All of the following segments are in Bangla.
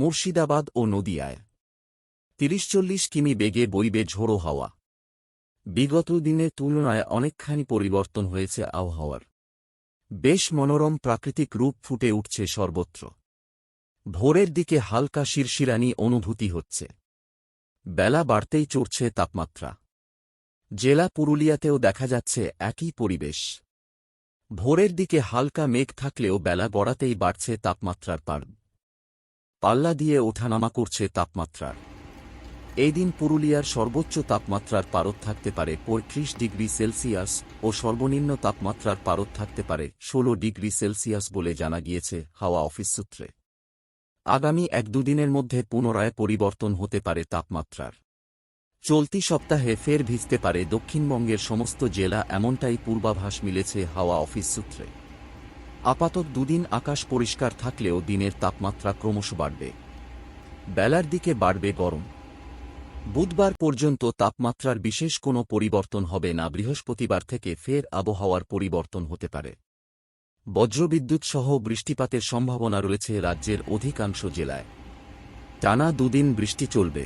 মুর্শিদাবাদ ও নদিয়ায় ৩০-৪০ কিমি বেগে বইবে ঝোড়ো হাওয়া। বিগত দিনের তুলনায় অনেকখানি পরিবর্তন হয়েছে আবহাওয়ার। বেশ মনোরম প্রাকৃতিক রূপ ফুটে উঠছে সর্বত্র। ভোরের দিকে হালকা শিরশিরানি অনুভূতি হচ্ছে। বেলা বাড়তেই চড়ছে তাপমাত্রা। জেলা পুরুলিয়াতেও দেখা যাচ্ছে একই পরিবেশ। ভোরের দিকে হালকা মেঘ থাকলেও বেলা গড়াতেই বাড়ছে তাপমাত্রার পাল্লা দিয়ে ওঠানামা করছে তাপমাত্রার। এই দিন পুরুলিয়ার সর্বোচ্চ তাপমাত্রার পারদ থাকতে পারে ৩৫ ডিগ্রি সেলসিয়াস ও সর্বনিম্ন তাপমাত্রার পারদ থাকতে পারে ১৬ ডিগ্রি সেলসিয়াস বলে জানা গিয়েছে হাওয়া অফিস সূত্রে। আগামী ১-২ দিনের মধ্যে পুনরায় পরিবর্তন হতে পারে তাপমাত্রার। চলতি সপ্তাহে ফের ভিজতে পারে দক্ষিণবঙ্গের সমস্ত জেলা, এমনটাই পূর্বাভাস মিলেছে হাওয়া অফিস সূত্রে। আপাতত দুদিন আকাশ পরিষ্কার থাকলেও দিনের তাপমাত্রা ক্রমশ বাড়বে। বেলার দিকে বাড়বে গরম। বুধবার পর্যন্ত তাপমাত্রার বিশেষ কোনো পরিবর্তন হবে না। বৃহস্পতিবার থেকে ফের আবহাওয়ার পরিবর্তন হতে পারে। বজ্রবিদ্যুৎ সহ বৃষ্টিপাতের সম্ভাবনা রয়েছে রাজ্যের অধিকাংশ জেলায়। টানা দুদিন বৃষ্টি চলবে।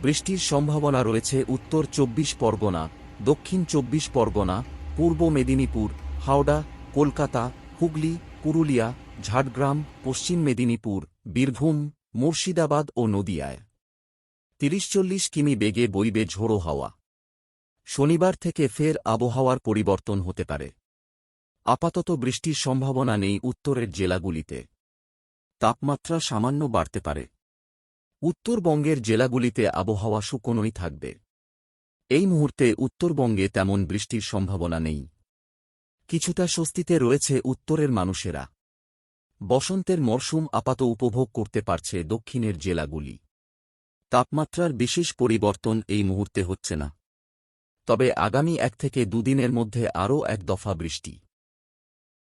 বৃষ্টির সম্ভাবনা রয়েছে উত্তর ২৪ পরগনা, দক্ষিণ ২৪ পরগনা, পূর্ব মেদিনীপুর, হাওড়া, কলকাতা, হুগলি, পুরুলিয়া, ঝাড়গ্রাম, পশ্চিম মেদিনীপুর, বীরভূম, মুর্শিদাবাদ ও নদিয়ায় ৩০-৪০ কিমি বেগে বইবে ঝোড়ো হাওয়া। শনিবার থেকে ফের আবহাওয়ার পরিবর্তন হতে পারে। আপাতত বৃষ্টির সম্ভাবনা নেই উত্তরের জেলাগুলিতে। তাপমাত্রা সামান্য বাড়তে পারে। উত্তরবঙ্গের জেলাগুলিতে আবহাওয়া শুকনোই থাকবে। এই মুহূর্তে উত্তরবঙ্গে তেমন বৃষ্টির সম্ভাবনা নেই। কিছুটা স্বস্তিতে রয়েছে উত্তরের মানুষেরা। বসন্তের মরশুম আপাত উপভোগ করতে পারছে দক্ষিণের জেলাগুলি। তাপমাত্রার বিশেষ পরিবর্তন এই মুহূর্তে হচ্ছে না। তবে আগামী ১ থেকে ২ দিনের মধ্যে আরও এক দফা বৃষ্টি